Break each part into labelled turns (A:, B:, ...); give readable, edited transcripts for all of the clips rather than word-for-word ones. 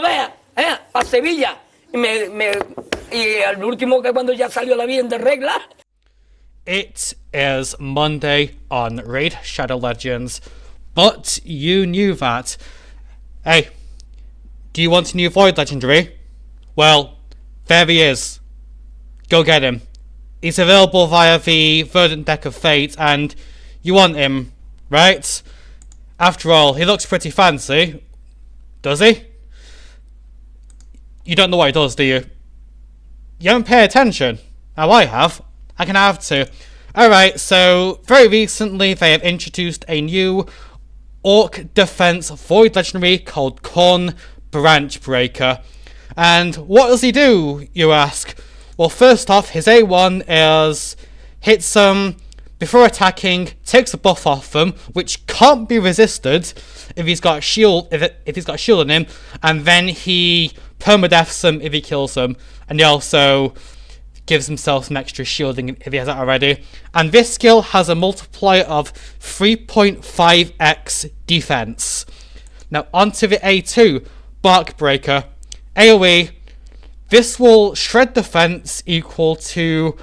A: no veas, a Sevilla. Y el último que cuando ya salió la bien de regla.
B: It is Monday on Raid Shadow Legends, but you knew that. Hey, do you want a new Void Legendary? Well, there he is. Go get him. He's available via the Verdant Deck of Fate, and you want him, right? After all, he looks pretty fancy. Does he? You don't know what he does, do you? You haven't paid attention. Now I have. I can have to. Alright, so very recently they have introduced a new Orc Defense Void Legendary called KAWN BRANCHBREAKER. And what does he do, you ask? Well, first off, his A1 is hits them before attacking, takes a buff off them, which can't be resisted if he's got a shield, if he's got a shield on him, and then he permadeaths them if he kills them, and he also gives himself some extra shielding if he has that already. And this skill has a multiplier of 3.5x defense. Now onto the A2, Barkbreaker. AoE, this will shred defense equal to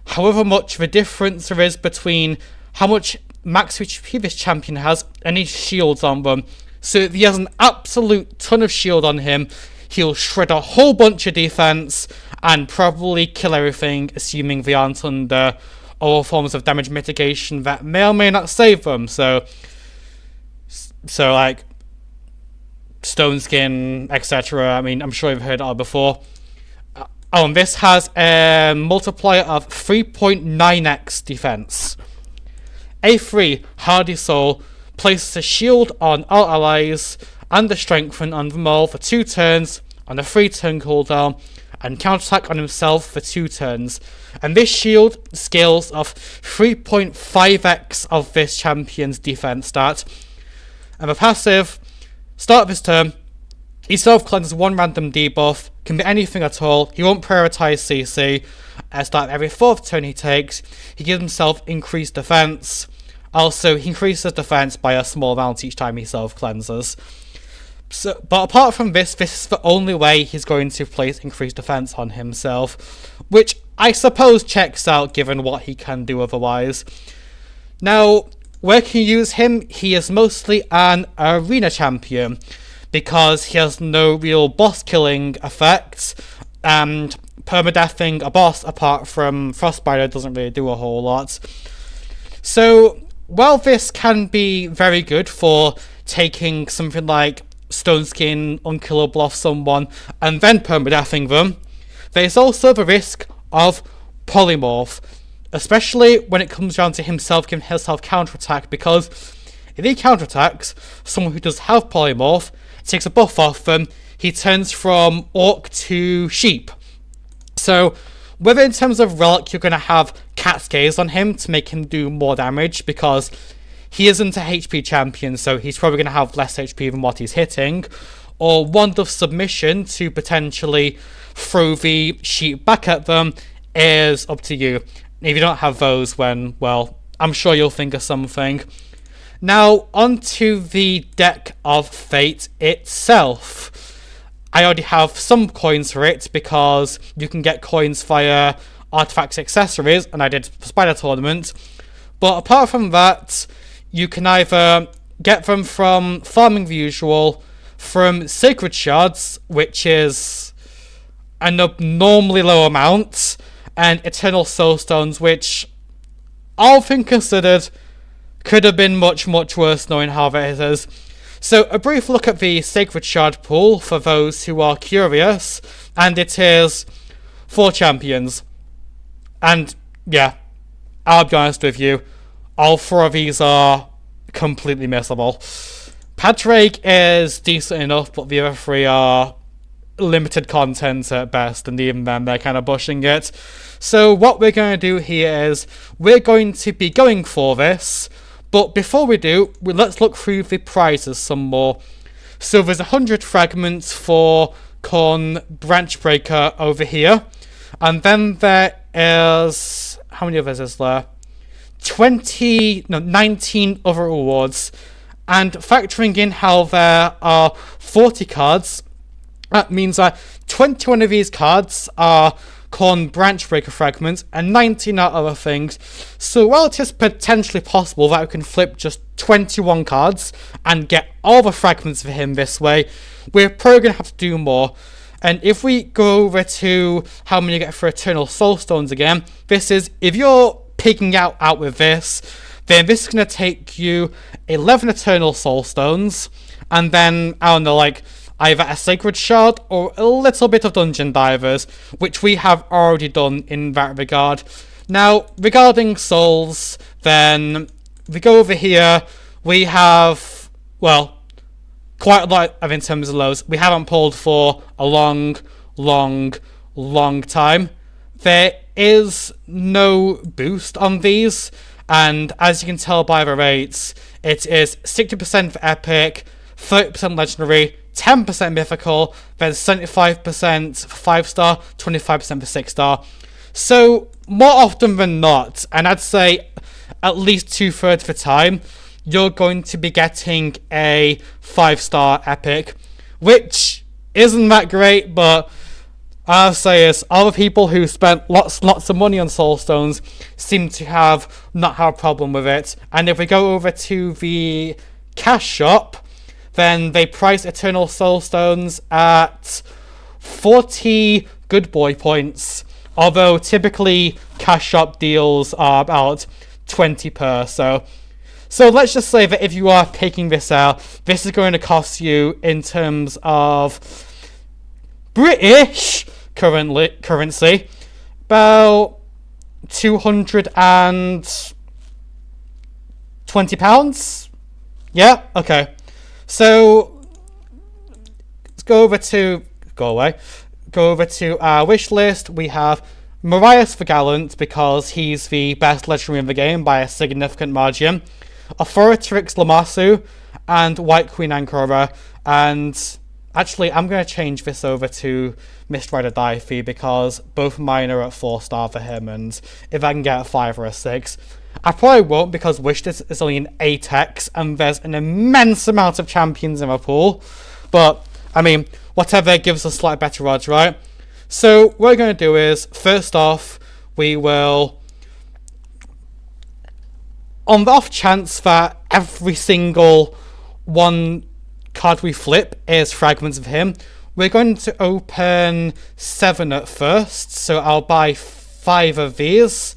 B: however much the difference there is between how much max HP this champion has and his shields on them. So if he has an absolute ton of shield on him, he'll shred a whole bunch of defense and probably kill everything, assuming they aren't under all forms of damage mitigation that may or may not save them. So like stone skin, etc. I mean, I'm sure you've heard it all before. And this has a multiplier of 3.9x defense. A3, Hardy Soul, places a shield on all allies and a strengthen on them all for 2 turns on a 3-turn cooldown, and counterattack on himself for 2 turns. And this shield scales off 3.5x of this champion's defense stat. And the passive, start of his turn, he self-cleanses 1 random debuff, can be anything at all, he won't prioritise CC. At the start of every 4th turn he takes, he gives himself increased defense. Also, he increases defense by a small amount each time he self-cleanses. So, but apart from this is the only way he's going to place increased defense on himself, which I suppose checks out given what he can do otherwise. Now, where can you use him? He is mostly an arena champion, because he has no real boss killing effects, and permadeathing a boss apart from Frostbiter doesn't really do a whole lot. So while this can be very good for taking something like Stone Skin unkillable off someone and then permadeathing them, there's also the risk of polymorph, especially when it comes down to himself giving himself counterattack, because if he counterattacks someone who does have polymorph, takes a buff off them, he turns from orc to sheep. So whether in terms of relic you're going to have Cat's Gaze on him to make him do more damage, because he isn't a HP champion, so he's probably going to have less HP than what he's hitting, or Wand of Submission to potentially throw the sheep back at them, is up to you. If you don't have those, well, I'm sure you'll think of something. Now, onto the Deck of Fate itself. I already have some coins for it, because you can get coins via artifacts accessories, and I did Spider Tournament. But apart from that, you can either get them from farming the usual, from Sacred Shards, which is an abnormally low amount, and Eternal Soulstones, which, all things considered, could have been much, much worse knowing how that it is. So a brief look at the Sacred Shard pool for those who are curious, and it is 4 champions. And yeah, I'll be honest with you, all 4 of these are completely missable. Padraig is decent enough, but the other 3 are limited content at best, and even then they're kind of pushing it. So what we're going to do here is we're going to be going for this, but before we do, let's look through the prizes some more. So there's 100 fragments for KAWN BRANCHBREAKER over here, and then there is, how many others is there? 19 other rewards, and factoring in how there are 40 cards That means that 21 of these cards are KAWN Branchbreaker fragments and 19 are other things. So while it is potentially possible that we can flip just 21 cards and get all the fragments for him this way, we're probably going to have to do more. And if we go over to how many you get for Eternal Soulstones again, this is, if you're picking out with this, then this is going to take you 11 Eternal Soulstones, and then, I don't know, like, either a Sacred Shard or a little bit of Dungeon Divers, which we have already done in that regard. Now, regarding Souls, then, we go over here, we have, well, quite a lot of in terms of lows. We haven't pulled for a long time. There is no boost on these, and as you can tell by the rates, it is 60% for Epic, 30% Legendary, 10% Mythical, then 75% for 5-star, 25% for 6-star. So, more often than not, and I'd say at least 2/3 of the time, you're going to be getting a 5-star Epic, which isn't that great, but I'll say is, other people who spent lots of money on Soulstones seem to have not had a problem with it. And if we go over to the cash shop, then they price Eternal Soulstones at 40 good boy points, although typically cash shop deals are about 20 per. So let's just say that if you are taking this out, this is going to cost you, in terms of British currency, about £220. Yeah, okay. So let's go over to our wish list. We have Marius the Gallant, because he's the best legendary in the game by a significant margin, Authortrix Lamassu, and White Queen Ankara. And actually, I'm going to change this over to Mist Rider Daifi, because both mine are at 4-star for him, and if I can get a 5 or a 6, I probably won't, because Wishlist is only an 8x, and there's an immense amount of champions in my pool. But, I mean, whatever gives us slightly better odds, right? So, what we're going to do is, first off, we will, on the off chance that every single one card we flip is fragments of him, we're going to open 7 at first. So I'll buy 5 of these,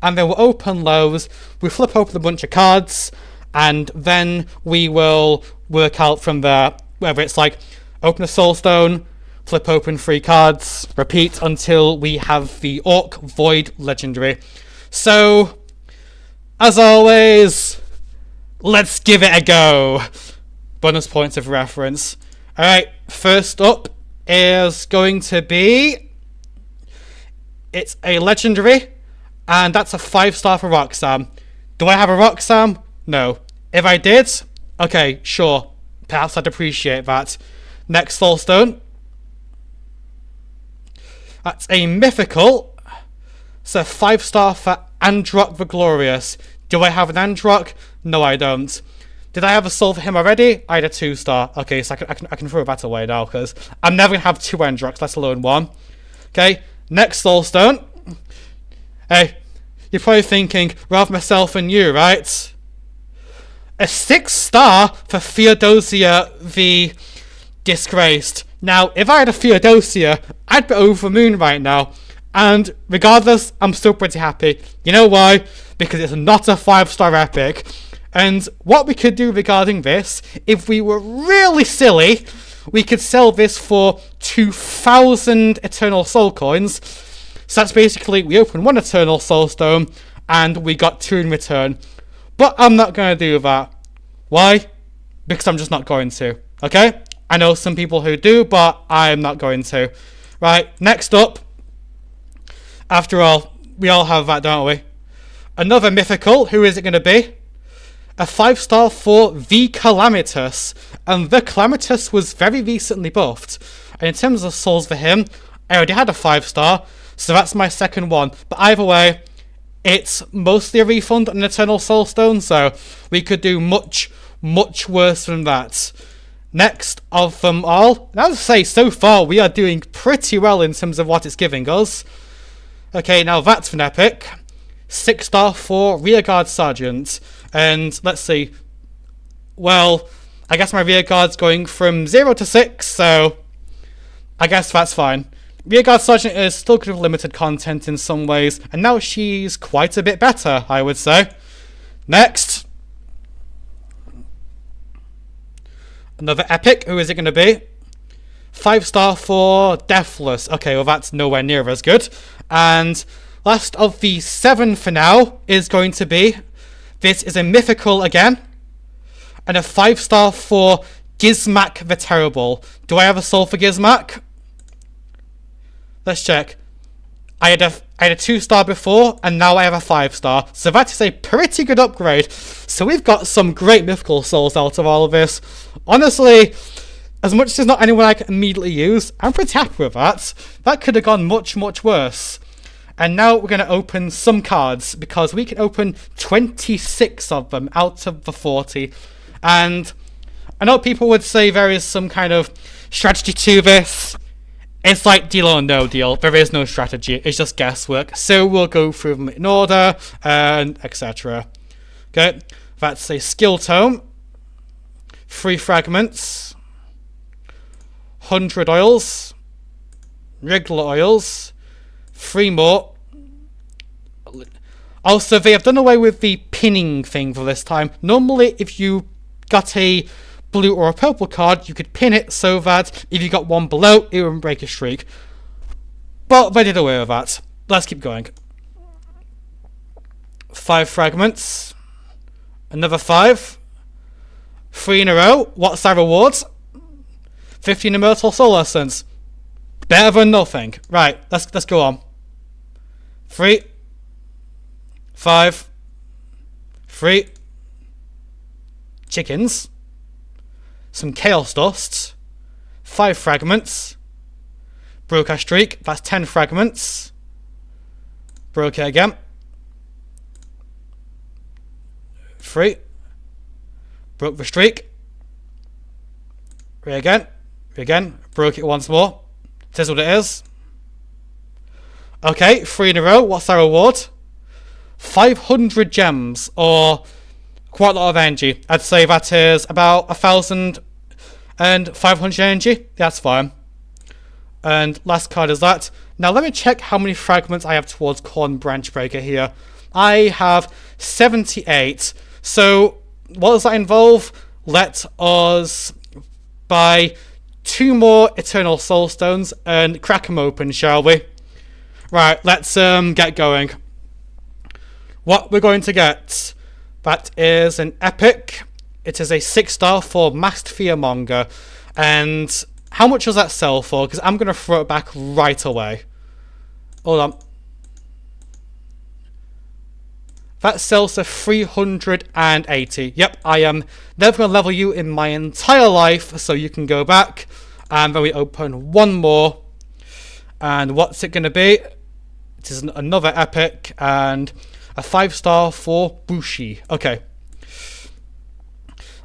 B: and then we'll open those. We flip open a bunch of cards, and then we will work out from there, whether it's like open a Soulstone, flip open 3 cards, repeat until we have the Orc Void Legendary. So, as always, let's give it a go. Bonus points of reference. Alright, first up is going to be, it's a legendary, and that's a 5-star for Roxanne. Do I have a Roxanne? No. If I did, okay, sure, perhaps I'd appreciate that. Next Soulstone, that's a mythical, it's a 5-star for Androck the Glorious. Do I have an Androck? No, I don't. Did I have a soul for him already? I had a 2-star. Okay, so I can throw that away now, because I'm never going to have 2 Androcks, let alone 1. Okay, next Soulstone. Hey, you're probably thinking, rather myself and you, right? A 6-star for Theodosia the Disgraced. Now, if I had a Theodosia, I'd be over the moon right now. And regardless, I'm still pretty happy. You know why? Because it's not a 5-star epic. And what we could do regarding this, if we were really silly, we could sell this for 2,000 Eternal Soul coins. So that's basically, we open 1 Eternal Soul Stone, and we got 2 in return. But I'm not going to do that. Why? Because I'm just not going to. Okay? I know some people who do, but I'm not going to. Right, next up. After all, we all have that, don't we? Another mythical. Who is it going to be? A 5-star for the Calamitous. And the Calamitous was very recently buffed. And in terms of souls for him, I already had a 5-star. So that's my second one. But either way, it's mostly a refund on an Eternal Soul Stone. So we could do much, much worse than that. Next of them all, and I would say so far we are doing pretty well in terms of what it's giving us. Okay, now that's an epic. 6-star for Rearguard Sergeant. And let's see. Well, I guess my Rearguard's going from 0 to 6, so I guess that's fine. Rearguard Sergeant is still good with limited content in some ways, and now she's quite a bit better, I would say. Next. Another epic. Who is it going to be? 5-star for Deathless. Okay, well that's nowhere near as good. And last of the 7 for now is going to be, this is a mythical again, and a 5-star for Gizmak the Terrible. Do I have a soul for Gizmak? Let's check. I had a 2-star before, and now I have a 5-star. So that is a pretty good upgrade. So we've got some great Mythical Souls out of all of this. Honestly, as much as there's not anyone I can immediately use, I'm pretty happy with that. That could have gone much, much worse. And now we're going to open some cards, because we can open 26 of them out of the 40. And I know people would say there is some kind of strategy to this. It's like deal or no deal. There is no strategy. It's just guesswork. So we'll go through them in order, and etc. Okay, that's a skill tome. 3 fragments. 100 oils. Regular oils. 3 more. Also, they have done away with the pinning thing for this time. Normally, if you got a blue or a purple card, you could pin it so that if you got one below, it wouldn't break a streak. But they did away with that. Let's keep going. 5 fragments. Another 5. 3 in a row. What's our rewards? 15 Immortal Soul Essence. Better than nothing. Right, let's go on. 3. 5. 3. Chickens. Some Chaos Dust. 5 fragments. Broke our streak. That's 10 fragments. Broke it again. 3. Broke the streak. Again. Broke it once more. This is what it is. Okay, 3 in a row. What's our reward? 500 gems, or quite a lot of energy. I'd say that is about 1,500 energy. That's fine. And last card is that. Now let me check how many fragments I have towards KAWN Branchbreaker here. I have 78. So what does that involve? Let us buy 2 more Eternal Soulstones and crack them open, shall we? Right, let's get going. What we're going to get, that is an epic. It is a 6-star for Masked Fearmonger. And how much does that sell for? Because I'm going to throw it back right away. Hold on. That sells for 380. Yep, I am never going to level you in my entire life, so you can go back. And then we open 1 more. And what's it going to be? It is another epic, and a 5-star for Bushi. Okay.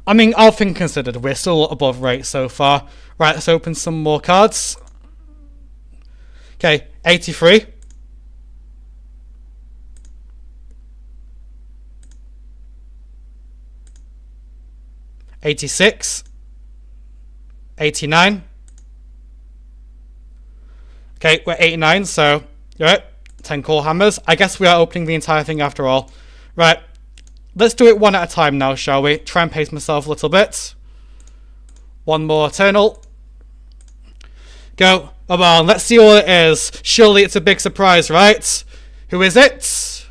B: I mean, all things considered, we're still above rate so far. Right, let's open some more cards. Okay, 83. 86. 89. Okay, we're 89, so, alright. 10 core hammers. I guess we are opening the entire thing after all. Right. Let's do it one at a time now, shall we? Try and pace myself a little bit. 1 more Eternal. Go. Come on, let's see what it is. Surely it's a big surprise, right? Who is it? It's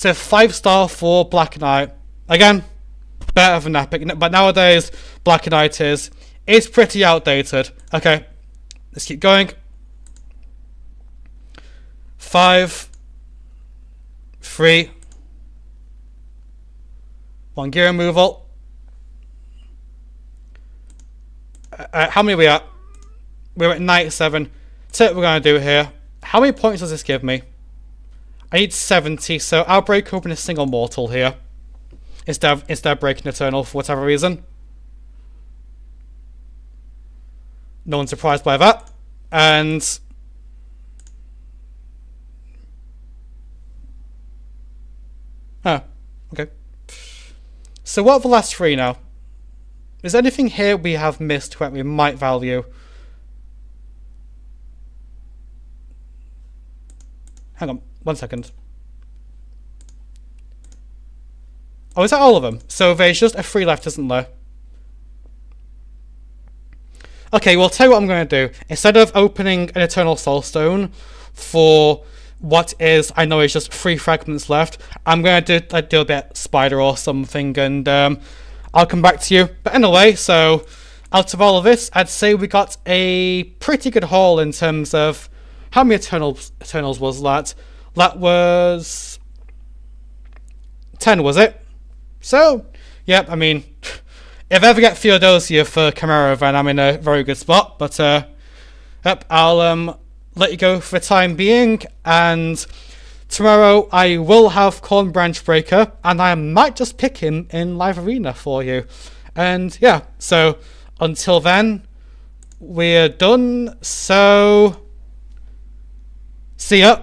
B: a 5-star for Black Knight. Again, better than Epic. But nowadays, Black Knight is pretty outdated. Okay. Let's keep going. 5, 3, 1 gear removal. How many are we at? We're at 97. That's what we're going to do here. How many points does this give me? I need 70, so I'll break open a single mortal here. Instead of breaking Eternal for whatever reason. No one's surprised by that. And okay. So what are the last three now? Is there anything here we have missed that we might value? Hang on, 1 second. Oh, is that all of them? So there's just a 3 left, isn't there? Okay, well, I'll tell you what I'm going to do. Instead of opening an Eternal Soulstone for what is, I know it's just 3 fragments left, I'm going to do a bit spider or something, and I'll come back to you. But anyway, so out of all of this, I'd say we got a pretty good haul in terms of how many Eternals was that? That was 10, was it? So, yep, I mean, if I ever get Theodosia for Chimera, then I'm in a very good spot. But, yep, I'll let you go for the time being. And tomorrow I will have KAWN BRANCHBREAKER, and I might just pick him in Live Arena for you. And, yeah, so until then, we're done. So, see ya.